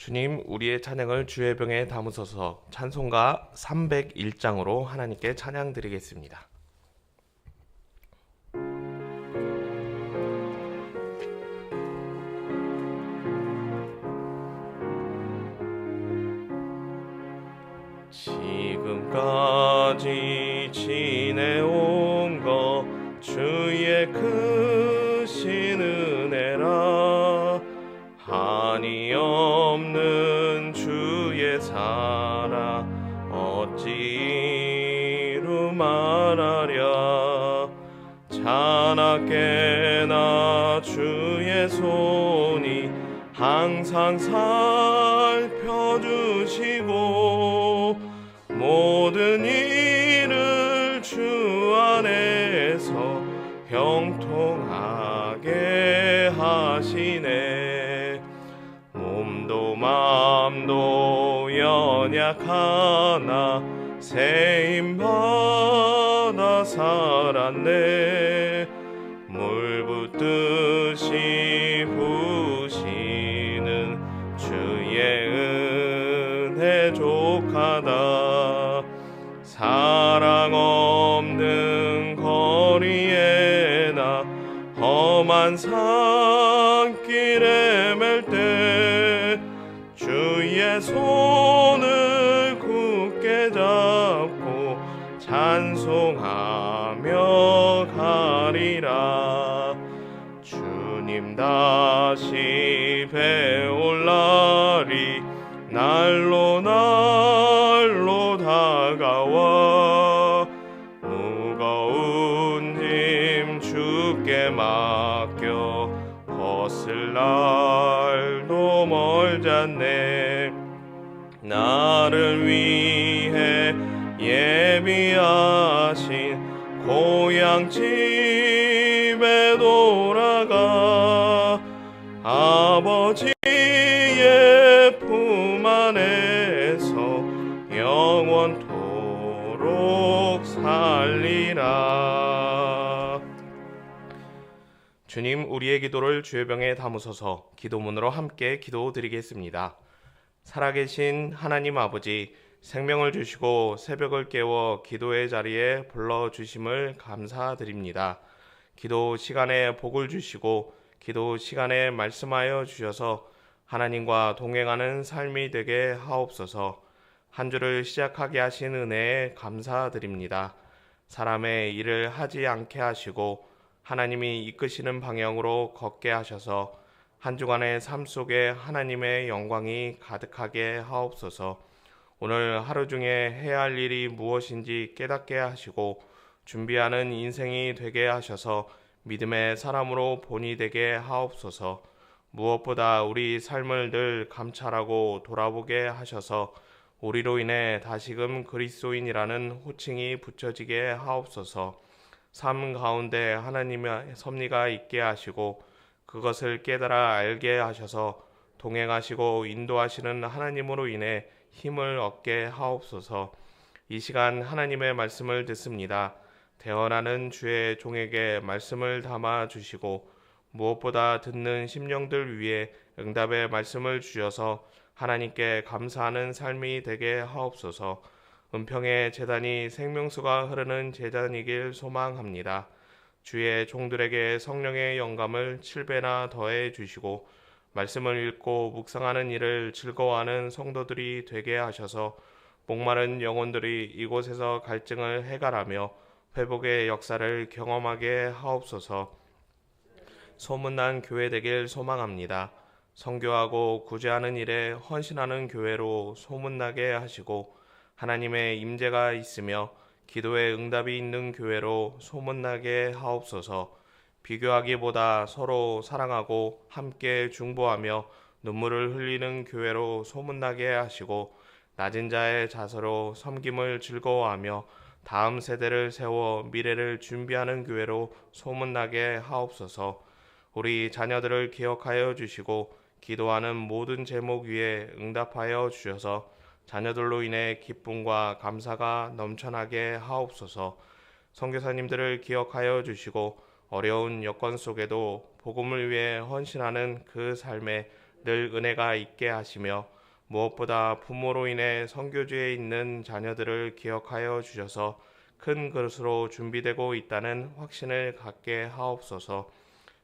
주님, 우리의 찬양을 주의 병에 담으소서. 찬송가 301장으로 하나님께 찬양 드리겠습니다. 지금까지 지내온 것 주의 크신 은혜라. 한이 없는 주의 사랑 어찌 이루 말하랴. 자나깨나 주의 손이 항상 살펴주시고 모든 일을 주 안에서 형통하게 하시네. 몸도 마음도 연약하나 세임받아 살았네. 물 붓듯이 부시는 주의 은혜 족하다. 사랑 없는 거리에 나 험한 산길에 맬 때 주의 손을 굳게 잡고 찬송하며 가리라. 주님 다시 배올 날이 날로 날로 다가와. 무거운 짐 주께 맡겨 벗을 날도 멀잖네. 나를 위해 예비하신 고향 집에 돌아가 아버지의 품 안에서 영원토록 살리라. 주님, 우리의 기도를 주의 병에 담으소서. 기도문으로 함께 기도드리겠습니다. 살아계신 하나님 아버지, 생명을 주시고 새벽을 깨워 기도의 자리에 불러주심을 감사드립니다. 기도 시간에 복을 주시고 기도 시간에 말씀하여 주셔서 하나님과 동행하는 삶이 되게 하옵소서. 한 주를 시작하게 하신 은혜에 감사드립니다. 사람의 일을 하지 않게 하시고 하나님이 이끄시는 방향으로 걷게 하셔서 한 주간의 삶 속에 하나님의 영광이 가득하게 하옵소서. 오늘 하루 중에 해야 할 일이 무엇인지 깨닫게 하시고 준비하는 인생이 되게 하셔서 믿음의 사람으로 본이 되게 하옵소서. 무엇보다 우리 삶을 늘 감찰하고 돌아보게 하셔서 우리로 인해 다시금 그리스도인이라는 호칭이 붙여지게 하옵소서. 삶 가운데 하나님의 섭리가 있게 하시고 그것을 깨달아 알게 하셔서 동행하시고 인도하시는 하나님으로 인해 힘을 얻게 하옵소서. 이 시간 하나님의 말씀을 듣습니다. 대언하는 주의 종에게 말씀을 담아 주시고 무엇보다 듣는 심령들 위해 응답의 말씀을 주셔서 하나님께 감사하는 삶이 되게 하옵소서. 은평의 제단이 생명수가 흐르는 제단이길 소망합니다. 주의 종들에게 성령의 영감을 7배나 더해 주시고 말씀을 읽고 묵상하는 일을 즐거워하는 성도들이 되게 하셔서 목마른 영혼들이 이곳에서 갈증을 해결하며 회복의 역사를 경험하게 하옵소서. 소문난 교회 되길 소망합니다. 선교하고 구제하는 일에 헌신하는 교회로 소문나게 하시고 하나님의 임재가 있으며 기도의 응답이 있는 교회로 소문나게 하옵소서. 비교하기보다 서로 사랑하고 함께 중보하며 눈물을 흘리는 교회로 소문나게 하시고 낮은 자의 자세로 섬김을 즐거워하며 다음 세대를 세워 미래를 준비하는 교회로 소문나게 하옵소서. 우리 자녀들을 기억하여 주시고 기도하는 모든 제목 위에 응답하여 주셔서 자녀들로 인해 기쁨과 감사가 넘쳐나게 하옵소서. 선교사님들을 기억하여 주시고 어려운 여건 속에도 복음을 위해 헌신하는 그 삶에 늘 은혜가 있게 하시며 무엇보다 부모로 인해 선교지에 있는 자녀들을 기억하여 주셔서 큰 그릇으로 준비되고 있다는 확신을 갖게 하옵소서.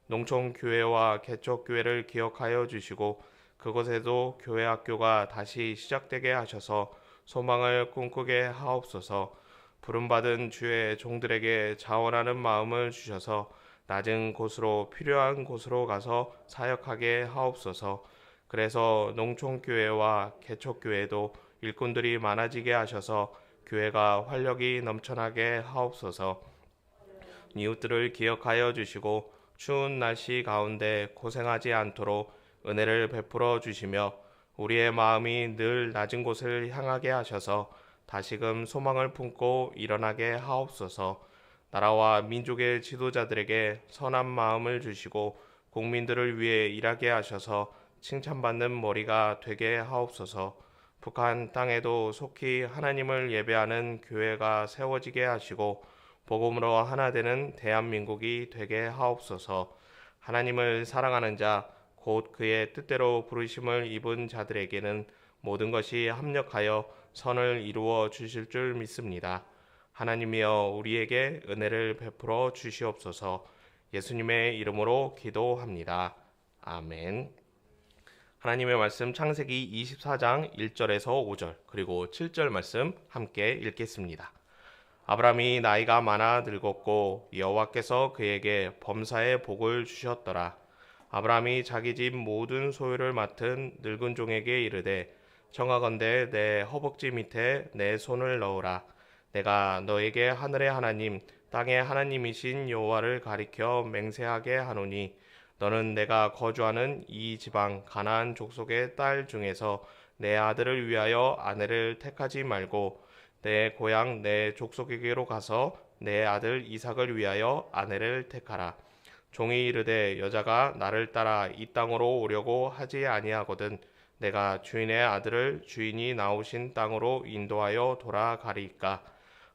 농촌교회와 개척교회를 기억하여 주시고 그곳에도 교회 학교가 다시 시작되게 하셔서 소망을 꿈꾸게 하옵소서. 부름받은 주의 종들에게 자원하는 마음을 주셔서 낮은 곳으로 필요한 곳으로 가서 사역하게 하옵소서. 그래서 농촌교회와 개척교회도 일꾼들이 많아지게 하셔서 교회가 활력이 넘쳐나게 하옵소서. 이웃들을 기억하여 주시고 추운 날씨 가운데 고생하지 않도록 은혜를 베풀어 주시며 우리의 마음이 늘 낮은 곳을 향하게 하셔서 다시금 소망을 품고 일어나게 하옵소서. 나라와 민족의 지도자들에게 선한 마음을 주시고 국민들을 위해 일하게 하셔서 칭찬받는 머리가 되게 하옵소서. 북한 땅에도 속히 하나님을 예배하는 교회가 세워지게 하시고 복음으로 하나 되는 대한민국이 되게 하옵소서. 하나님을 사랑하는 자, 곧 그의 뜻대로 부르심을 입은 자들에게는 모든 것이 합력하여 선을 이루어 주실 줄 믿습니다. 하나님이여 우리에게 은혜를 베풀어 주시옵소서. 예수님의 이름으로 기도합니다. 아멘. 하나님의 말씀 창세기 24장 1절에서 5절 그리고 7절 말씀 함께 읽겠습니다. 아브라함이 나이가 많아 늙었고 여호와께서 그에게 범사의 복을 주셨더라. 아브라함이 자기 집 모든 소유를 맡은 늙은 종에게 이르되 청하건대 내 허벅지 밑에 내 손을 넣으라. 내가 너에게 하늘의 하나님 땅의 하나님이신 여호와를 가리켜 맹세하게 하노니 너는 내가 거주하는 이 지방 가나안 족속의 딸 중에서 내 아들을 위하여 아내를 택하지 말고 내 고향 내 족속에게로 가서 내 아들 이삭을 위하여 아내를 택하라. 종이 이르되 여자가 나를 따라 이 땅으로 오려고 하지 아니하거든 내가 주인의 아들을 주인이 나오신 땅으로 인도하여 돌아가리이까.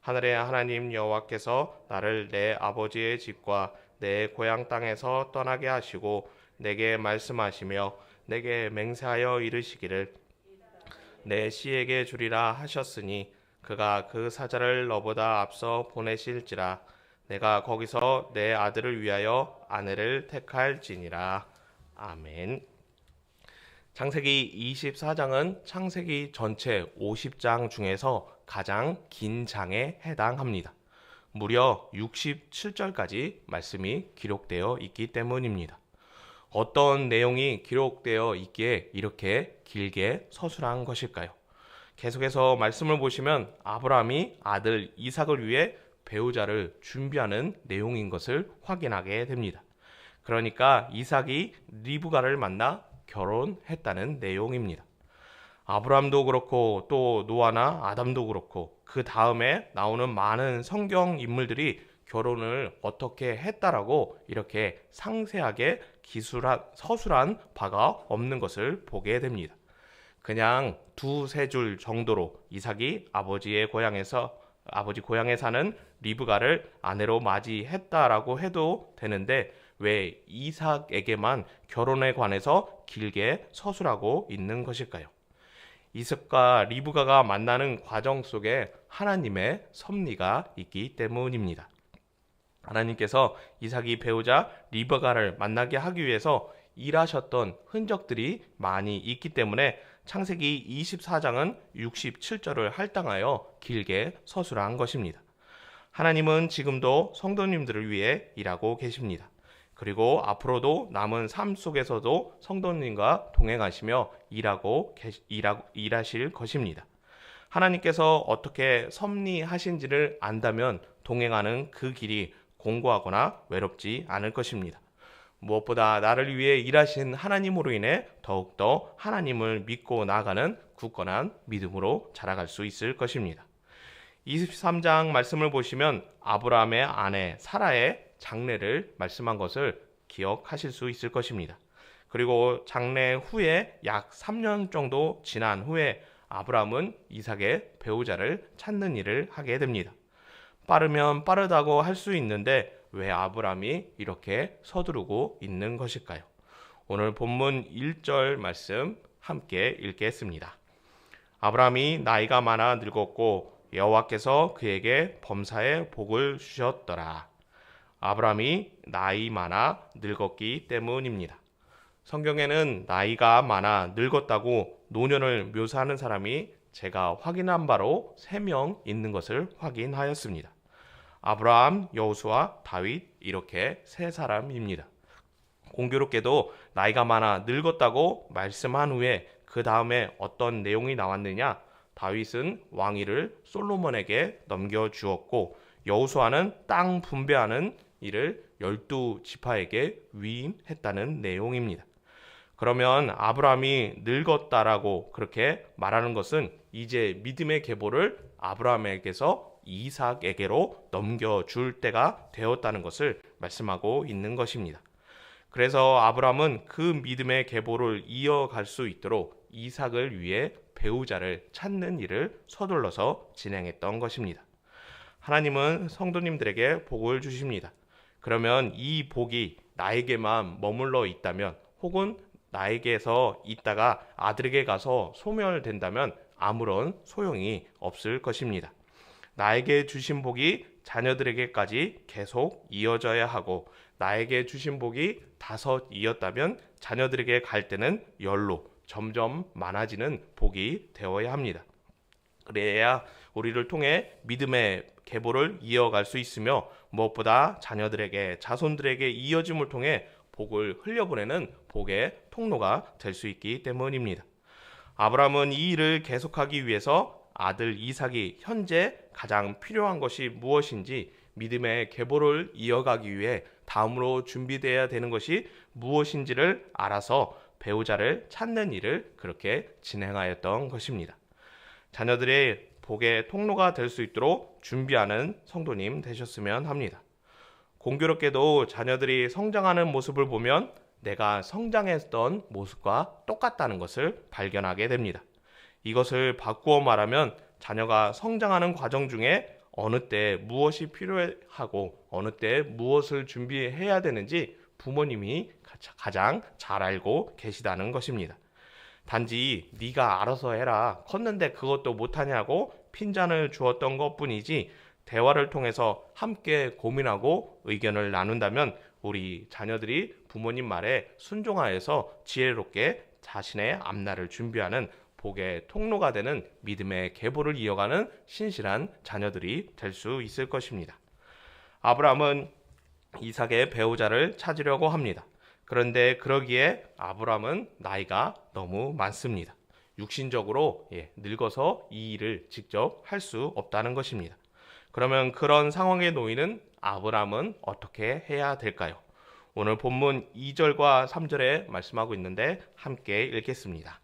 하늘의 하나님 여호와께서 나를 내 아버지의 집과 내 고향 땅에서 떠나게 하시고 내게 말씀하시며 내게 맹세하여 이르시기를 내 씨에게 주리라 하셨으니 그가 그 사자를 너보다 앞서 보내실지라. 내가 거기서 내 아들을 위하여 아내를 택할지니라. 아멘. 창세기 24장은 창세기 전체 50장 중에서 가장 긴 장에 해당합니다. 무려 67절까지 말씀이 기록되어 있기 때문입니다. 어떤 내용이 기록되어 있기에 이렇게 길게 서술한 것일까요? 계속해서 말씀을 보시면 아브라함이 아들 이삭을 위해 배우자를 준비하는 내용인 것을 확인하게 됩니다. 그러니까 이삭이 리브가를 만나 결혼했다는 내용입니다. 아브라함도 그렇고 또 노아나 아담도 그렇고 그 다음에 나오는 많은 성경 인물들이 결혼을 어떻게 했다라고 이렇게 상세하게 서술한 바가 없는 것을 보게 됩니다. 그냥 두세 줄 정도로 이삭이 아버지 고향에 사는 리브가를 아내로 맞이했다라고 해도 되는데 왜 이삭에게만 결혼에 관해서 길게 서술하고 있는 것일까요? 이삭과 리브가가 만나는 과정 속에 하나님의 섭리가 있기 때문입니다. 하나님께서 이삭이 배우자 리브가를 만나게 하기 위해서 일하셨던 흔적들이 많이 있기 때문에 창세기 24장은 67절을 할당하여 길게 서술한 것입니다. 하나님은 지금도 성도님들을 위해 일하고 계십니다. 그리고 앞으로도 남은 삶 속에서도 성도님과 동행하시며 일하실 것입니다. 하나님께서 어떻게 섭리하신지를 안다면 동행하는 그 길이 공고하거나 외롭지 않을 것입니다. 무엇보다 나를 위해 일하신 하나님으로 인해 더욱더 하나님을 믿고 나아가는 굳건한 믿음으로 자라갈 수 있을 것입니다. 23장 말씀을 보시면 아브라함의 아내 사라의 장례를 말씀한 것을 기억하실 수 있을 것입니다. 그리고 장례 후에 약 3년 정도 지난 후에 아브라함은 이삭의 배우자를 찾는 일을 하게 됩니다. 빠르면 빠르다고 할 수 있는데 왜 아브라함이 이렇게 서두르고 있는 것일까요? 오늘 본문 1절 말씀 함께 읽겠습니다. 아브라함이 나이가 많아 늙었고 여호와께서 그에게 범사에 복을 주셨더라. 아브라함이 나이 많아 늙었기 때문입니다. 성경에는 나이가 많아 늙었다고 노년을 묘사하는 사람이 제가 확인한 바로 3명 있는 것을 확인하였습니다. 아브라함, 여호수아, 다윗 이렇게 3사람입니다. 공교롭게도 나이가 많아 늙었다고 말씀한 후에 그 다음에 어떤 내용이 나왔느냐? 다윗은 왕위를 솔로몬에게 넘겨주었고 여호수아는 땅 분배하는 일을 12지파에게 위임했다는 내용입니다. 그러면 아브라함이 늙었다라고 그렇게 말하는 것은 이제 믿음의 계보를 아브라함에게서 이삭에게로 넘겨줄 때가 되었다는 것을 말씀하고 있는 것입니다. 그래서 아브라함은 그 믿음의 계보를 이어갈 수 있도록 이삭을 위해 배우자를 찾는 일을 서둘러서 진행했던 것입니다. 하나님은 성도님들에게 복을 주십니다. 그러면 이 복이 나에게만 머물러 있다면 혹은 나에게서 있다가 아들에게 가서 소멸된다면 아무런 소용이 없을 것입니다. 나에게 주신 복이 자녀들에게까지 계속 이어져야 하고 나에게 주신 복이 5이었다면 자녀들에게 갈 때는 10로 점점 많아지는 복이 되어야 합니다. 그래야 우리를 통해 믿음의 계보를 이어갈 수 있으며 무엇보다 자녀들에게 자손들에게 이어짐을 통해 복을 흘려보내는 복의 통로가 될 수 있기 때문입니다. 아브라함은 이 일을 계속하기 위해서 아들 이삭이 현재 가장 필요한 것이 무엇인지 믿음의 계보를 이어가기 위해 다음으로 준비되어야 되는 것이 무엇인지를 알아서 배우자를 찾는 일을 그렇게 진행하였던 것입니다. 자녀들의 복의 통로가 될 수 있도록 준비하는 성도님 되셨으면 합니다. 공교롭게도 자녀들이 성장하는 모습을 보면 내가 성장했던 모습과 똑같다는 것을 발견하게 됩니다. 이것을 바꾸어 말하면 자녀가 성장하는 과정 중에 어느 때 무엇이 필요하고 어느 때 무엇을 준비해야 되는지 부모님이 가장 잘 알고 계시다는 것입니다. 단지 네가 알아서 해라, 컸는데 그것도 못하냐고 핀잔을 주었던 것뿐이지 대화를 통해서 함께 고민하고 의견을 나눈다면 우리 자녀들이 부모님 말에 순종하여서 지혜롭게 자신의 앞날을 준비하는 복의 통로가 되는 믿음의 계보를 이어가는 신실한 자녀들이 될 수 있을 것입니다. 아브라함은 이삭의 배우자를 찾으려고 합니다. 그런데 그러기에 아브라함은 나이가 너무 많습니다. 육신적으로 늙어서 이 일을 직접 할 수 없다는 것입니다. 그러면 그런 상황에 놓이는 아브라함은 어떻게 해야 될까요? 오늘 본문 2절과 3절에 말씀하고 있는데 함께 읽겠습니다.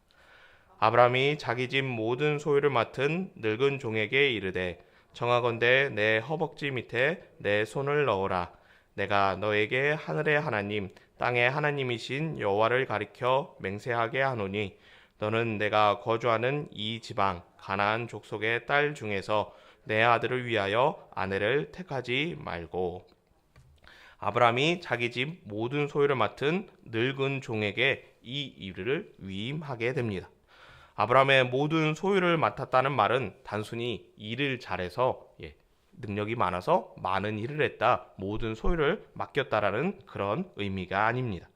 아브라함이 자기 집 모든 소유를 맡은 늙은 종에게 이르되 청하건대 내 허벅지 밑에 내 손을 넣어라. 내가 너에게 하늘의 하나님 땅의 하나님이신 여호와를 가리켜 맹세하게 하노니 너는 내가 거주하는 이 지방 가나안 족속의 딸 중에서 내 아들을 위하여 아내를 택하지 말고. 아브라함이 자기 집 모든 소유를 맡은 늙은 종에게 이 일을 위임하게 됩니다. 아브라함의 모든 소유를 맡았다는 말은 단순히 일을 잘해서 능력이 많아서 많은 일을 했다, 모든 소유를 맡겼다라는 그런 의미가 아닙니다.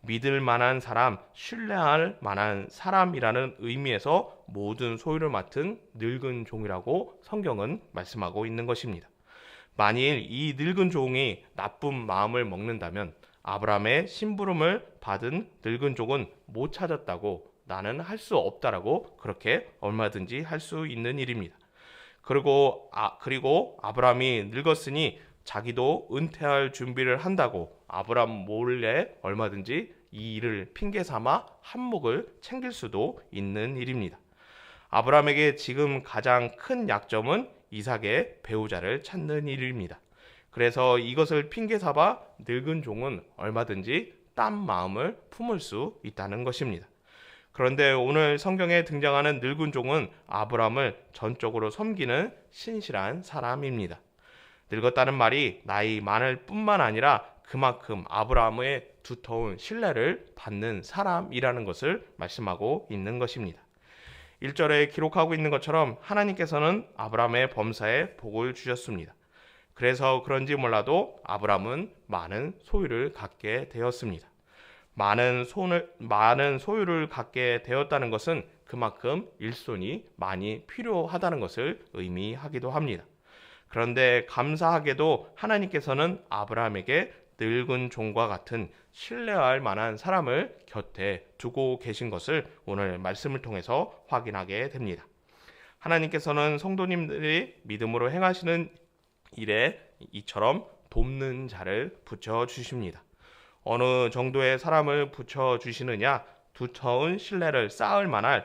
믿을 만한 사람, 신뢰할 만한 사람이라는 의미에서 모든 소유를 맡은 늙은 종이라고 성경은 말씀하고 있는 것입니다. 만일 이 늙은 종이 나쁜 마음을 먹는다면 아브라함의 심부름을 받은 늙은 종은 못 찾았다고 나는 할 수 없다라고 그렇게 얼마든지 할 수 있는 일입니다. 그리고 아브라함이 늙었으니 자기도 은퇴할 준비를 한다고 아브라함 몰래 얼마든지 이 일을 핑계 삼아 한몫을 챙길 수도 있는 일입니다. 아브라함에게 지금 가장 큰 약점은 이삭의 배우자를 찾는 일입니다. 그래서 이것을 핑계 삼아 늙은 종은 얼마든지 딴 마음을 품을 수 있다는 것입니다. 그런데 오늘 성경에 등장하는 늙은 종은 아브라함을 전적으로 섬기는 신실한 사람입니다. 늙었다는 말이 나이 많을 뿐만 아니라 그만큼 아브라함의 두터운 신뢰를 받는 사람이라는 것을 말씀하고 있는 것입니다. 1절에 기록하고 있는 것처럼 하나님께서는 아브라함의 범사에 복을 주셨습니다. 그래서 그런지 몰라도 아브라함은 많은 소유를 갖게 되었습니다. 많은 소유를 갖게 되었다는 것은 그만큼 일손이 많이 필요하다는 것을 의미하기도 합니다. 그런데 감사하게도 하나님께서는 아브라함에게 늙은 종과 같은 신뢰할 만한 사람을 곁에 두고 계신 것을 오늘 말씀을 통해서 확인하게 됩니다. 하나님께서는 성도님들이 믿음으로 행하시는 일에 이처럼 돕는 자를 붙여주십니다. 어느 정도의 사람을 붙여주시느냐? 두터운 신뢰를 쌓을 만한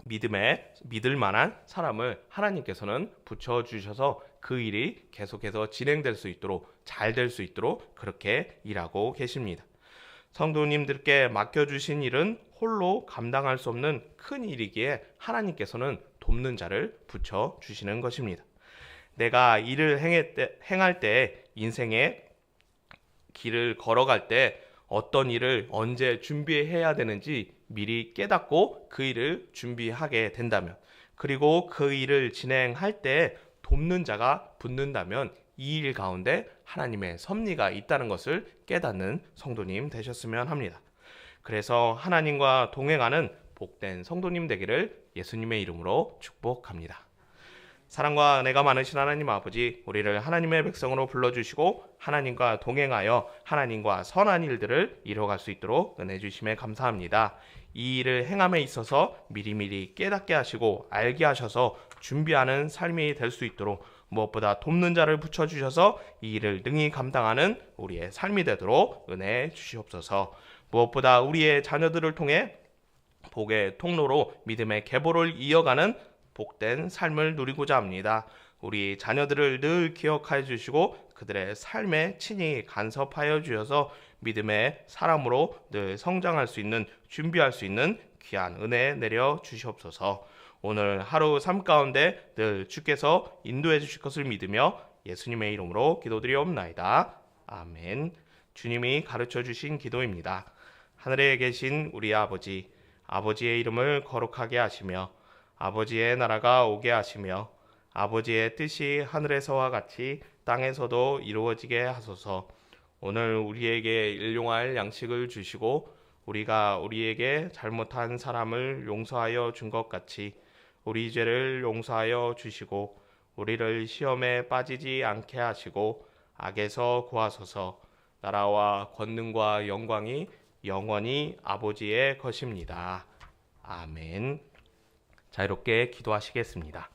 믿을 만한 사람을 하나님께서는 붙여주셔서 그 일이 계속해서 진행될 수 있도록 잘 될 수 있도록 그렇게 일하고 계십니다. 성도님들께 맡겨주신 일은 홀로 감당할 수 없는 큰 일이기에 하나님께서는 돕는 자를 붙여주시는 것입니다. 내가 일을 행할 때 인생의 길을 걸어갈 때 어떤 일을 언제 준비해야 되는지 미리 깨닫고 그 일을 준비하게 된다면, 그리고 그 일을 진행할 때 돕는 자가 붙는다면 이 일 가운데 하나님의 섭리가 있다는 것을 깨닫는 성도님 되셨으면 합니다. 그래서 하나님과 동행하는 복된 성도님 되기를 예수님의 이름으로 축복합니다. 사랑과 은혜가 많으신 하나님 아버지, 우리를 하나님의 백성으로 불러주시고 하나님과 동행하여 하나님과 선한 일들을 이뤄갈 수 있도록 은혜 주심에 감사합니다. 이 일을 행함에 있어서 미리미리 깨닫게 하시고 알게 하셔서 준비하는 삶이 될 수 있도록, 무엇보다 돕는 자를 붙여주셔서 이 일을 능히 감당하는 우리의 삶이 되도록 은혜 주시옵소서. 무엇보다 우리의 자녀들을 통해 복의 통로로 믿음의 계보를 이어가는 복된 삶을 누리고자 합니다. 우리 자녀들을 늘 기억하여 주시고 그들의 삶에 친히 간섭하여 주셔서 믿음의 사람으로 늘 성장할 수 있는, 준비할 수 있는 귀한 은혜 내려 주시옵소서. 오늘 하루 삶 가운데 늘 주께서 인도해 주실 것을 믿으며 예수님의 이름으로 기도드리옵나이다. 아멘. 주님이 가르쳐 주신 기도입니다. 하늘에 계신 우리 아버지, 아버지의 이름을 거룩하게 하시며 아버지의 나라가 오게 하시며 아버지의 뜻이 하늘에서와 같이 땅에서도 이루어지게 하소서. 오늘 우리에게 일용할 양식을 주시고 우리가 우리에게 잘못한 사람을 용서하여 준 것 같이 우리 죄를 용서하여 주시고 우리를 시험에 빠지지 않게 하시고 악에서 구하소서. 나라와 권능과 영광이 영원히 아버지의 것입니다. 아멘. 자유롭게 기도하시겠습니다.